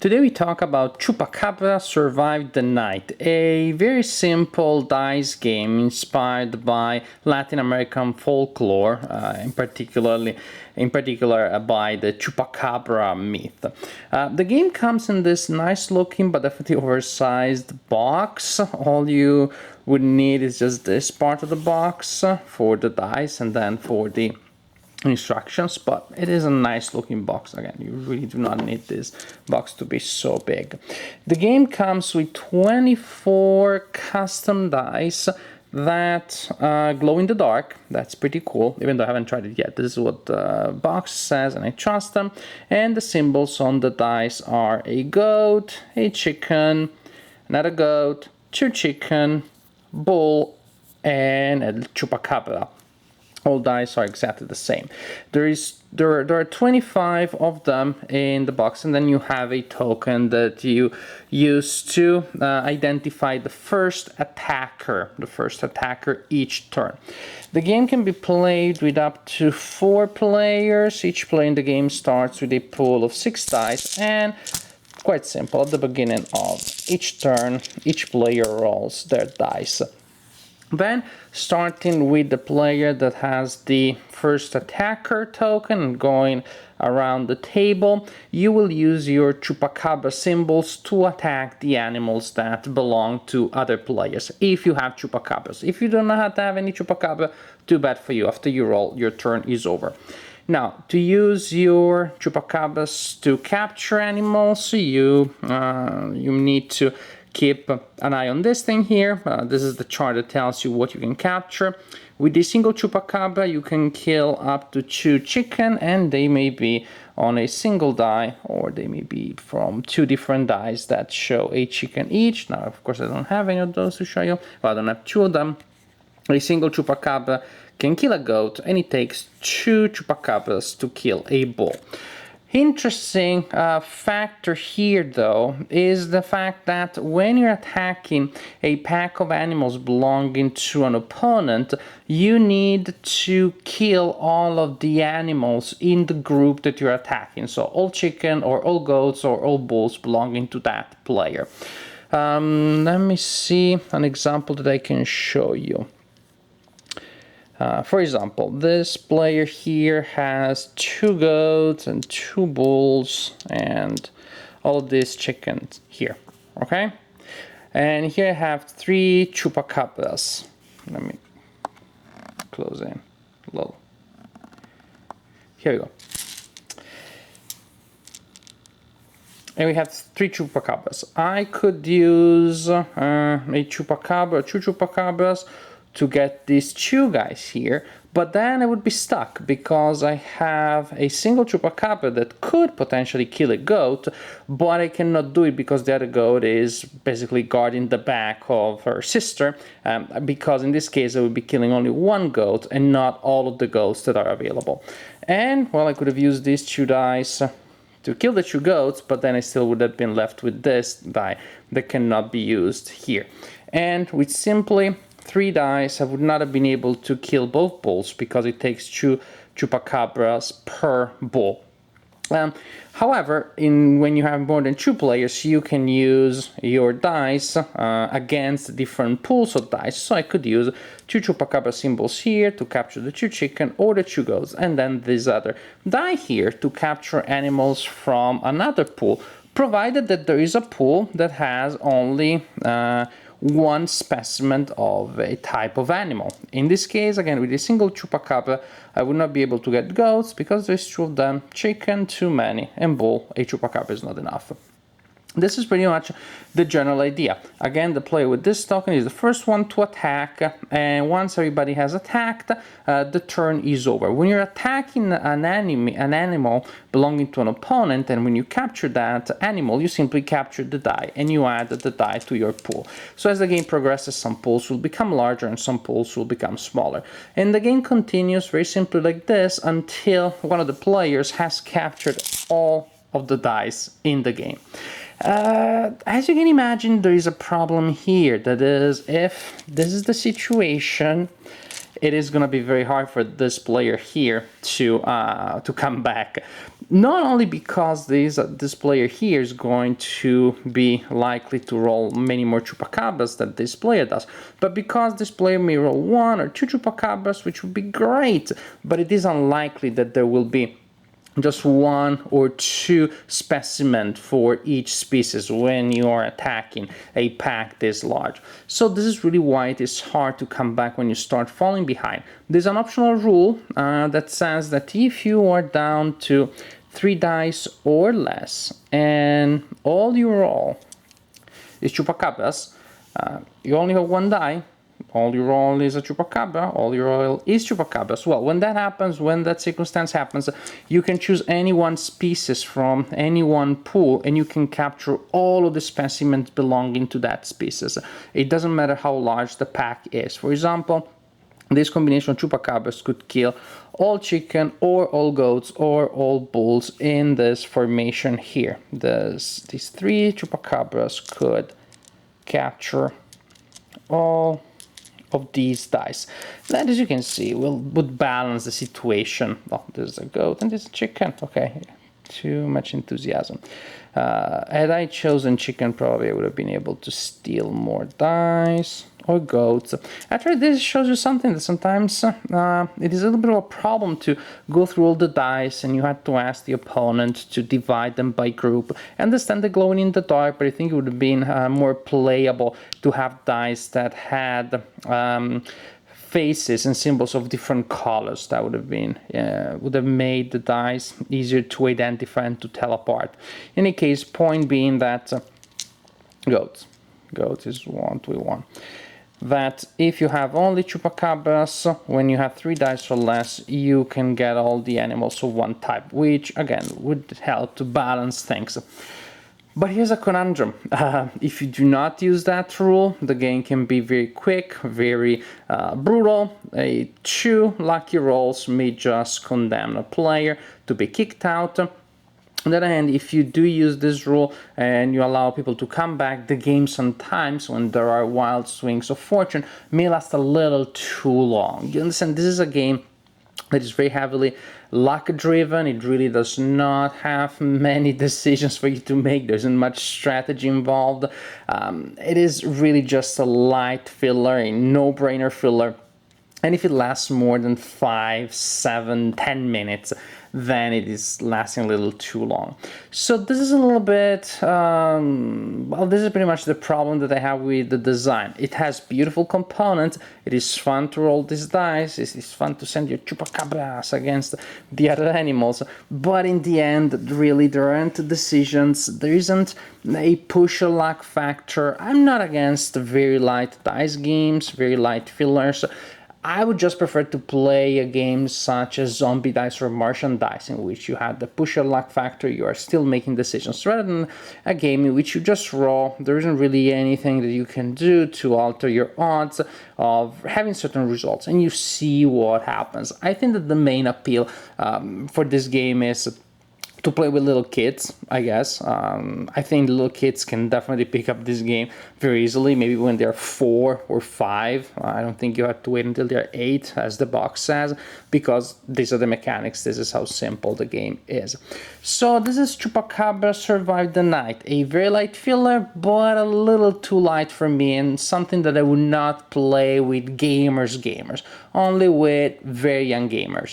Today we talk about Chupacabra Survived the Night, a very simple dice game inspired by Latin American folklore, in particular by the Chupacabra myth. The game comes in this nice looking but definitely oversized box. All you would need is just this part of the box for the dice and then for the instructions, but it is a nice looking box. Again, you really do not need this box to be so big. The game comes with 24 custom dice that glow in the dark. That's pretty cool, even though I haven't tried it yet. This is what the box says and I trust them. And the symbols on the dice are a goat, a chicken, another goat, two chicken, bull, and a chupacabra. All dice are exactly the same. There are 25 of them in the box, and then you have a token that you use to identify the first attacker each turn. The game can be played with up to 4 players. Each player in the game starts with a pool of 6 dice, and quite simple, at the beginning of each turn, each player rolls their dice. Then, starting with the player that has the first attacker token and going around the table, you will use your Chupacabra symbols to attack the animals that belong to other players, if you have Chupacabras. If you do not have any Chupacabra, too bad for you. After you roll, your turn is over. Now, to use your Chupacabras to capture animals, you need to keep an eye on this thing here. This is the chart that tells you what you can capture. With a single Chupacabra, you can kill up to 2 chicken, and they may be on a single die, or they may be from 2 different dice that show a chicken each. Now, of course, I don't have any of those to show you. Well, I don't have 2 of them. A single Chupacabra can kill a goat, and it takes 2 Chupacabras to kill a bull. Interesting factor here, though, is the fact that when you're attacking a pack of animals belonging to an opponent, you need to kill all of the animals in the group that you're attacking. So all chicken or all goats or all bulls belonging to that player. Let me see an example that I can show you. For example, this player here has 2 goats and 2 bulls and all these chickens here, okay? And here I have 3 Chupacabras. Let me close in a little. Here we go. And we have 3 Chupacabras. I could use a Chupacabra, 2 Chupacabras, to get these 2 guys here, but then I would be stuck because I have a single Chupacabra that could potentially kill a goat, but I cannot do it because the other goat is basically guarding the back of her sister, because in this case I would be killing only 1 goat and not all of the goats that are available. And, well, I could have used these 2 dice to kill the 2 goats, but then I still would have been left with this die that cannot be used here. And with simply 3 dice, I would not have been able to kill both bulls because it takes 2 Chupacabras per bull. However, when you have more than 2 players, you can use your dice against different pools of dice. So I could use 2 Chupacabra symbols here to capture the 2 chicken or the 2 goats, and then this other die here to capture animals from another pool, provided that there is a pool that has only 1 specimen of a type of animal. In this case, again, with a single Chupacabra, I would not be able to get goats because there's 2 of them, chicken too many, and bull, a Chupacabra is not enough. This is pretty much the general idea. Again, the player with this token is the first one to attack, and once everybody has attacked, the turn is over. When you're attacking an animal belonging to an opponent, and when you capture that animal, you simply capture the die, and you add the die to your pool. So as the game progresses, some pools will become larger, and some pools will become smaller. And the game continues very simply like this until one of the players has captured all of the dice in the game. As you can imagine, there is a problem here. That is, if this is the situation, it is going to be very hard for this player here to come back. Not only because this player here is going to be likely to roll many more Chupacabras than this player does, but because this player may roll 1 or 2 Chupacabras, which would be great, but it is unlikely that there will be just 1 or 2 specimens for each species when you are attacking a pack this large. So this is really why it is hard to come back when you start falling behind. There's an optional rule that says that if you are down to 3 dice or less and all you roll is Chupacabras, you only have 1 die, all you roll is a Chupacabra, all you roll is Chupacabras. Well, when that happens, when that circumstance happens, you can choose any one species from any one pool and you can capture all of the specimens belonging to that species. It doesn't matter how large the pack is. For example, this combination of Chupacabras could kill all chicken or all goats or all bulls in this formation here. These 3 Chupacabras could capture all of these dice. That, as you can see, would balance the situation. Oh, there's a goat and there's a chicken. Okay, too much enthusiasm. Had I chosen chicken, probably I would have been able to steal more dice or goats. Actually, this shows you something that sometimes it is a little bit of a problem to go through all the dice and you have to ask the opponent to divide them by group. I understand the glowing in the dark, but I think it would have been more playable to have dice that had faces and symbols of different colors. That would have made the dice easier to identify and to tell apart. In any case, point being that goats is what we want. That if you have only Chupacabras, when you have 3 dice or less, you can get all the animals of one type, which again would help to balance things. But here's a conundrum. If you do not use that rule, the game can be very quick, very brutal. 2 lucky rolls may just condemn a player to be kicked out. On the other hand, if you do use this rule and you allow people to come back, the game sometimes, when there are wild swings of fortune, may last a little too long. You understand, this is a game that is very heavily luck-driven. It really does not have many decisions for you to make. There isn't much strategy involved. It is really just a light filler, a no-brainer filler. And if it lasts more than 5, 7, 10 minutes, then it is lasting a little too long. So this is a little bit, well, this is pretty much the problem that I have with the design. It has beautiful components. It is fun to roll these dice. It's fun to send your Chupacabras against the other animals. But in the end, really, there aren't decisions. There isn't a push or luck factor. I'm not against very light dice games, very light fillers. I would just prefer to play a game such as Zombie Dice or Martian Dice, in which you have the push or luck factor, you are still making decisions, rather than a game in which you just roll. There isn't really anything that you can do to alter your odds of having certain results, and you see what happens. I think that the main appeal for this game is to play with little kids, I guess. I think little kids can definitely pick up this game very easily, maybe when they're 4 or 5. I don't think you have to wait until they're 8, as the box says, because these are the mechanics. This is how simple the game is. So this is Chupacabra Survive the Night, a very light filler, but a little too light for me, and something that I would not play with gamers, only with very young gamers.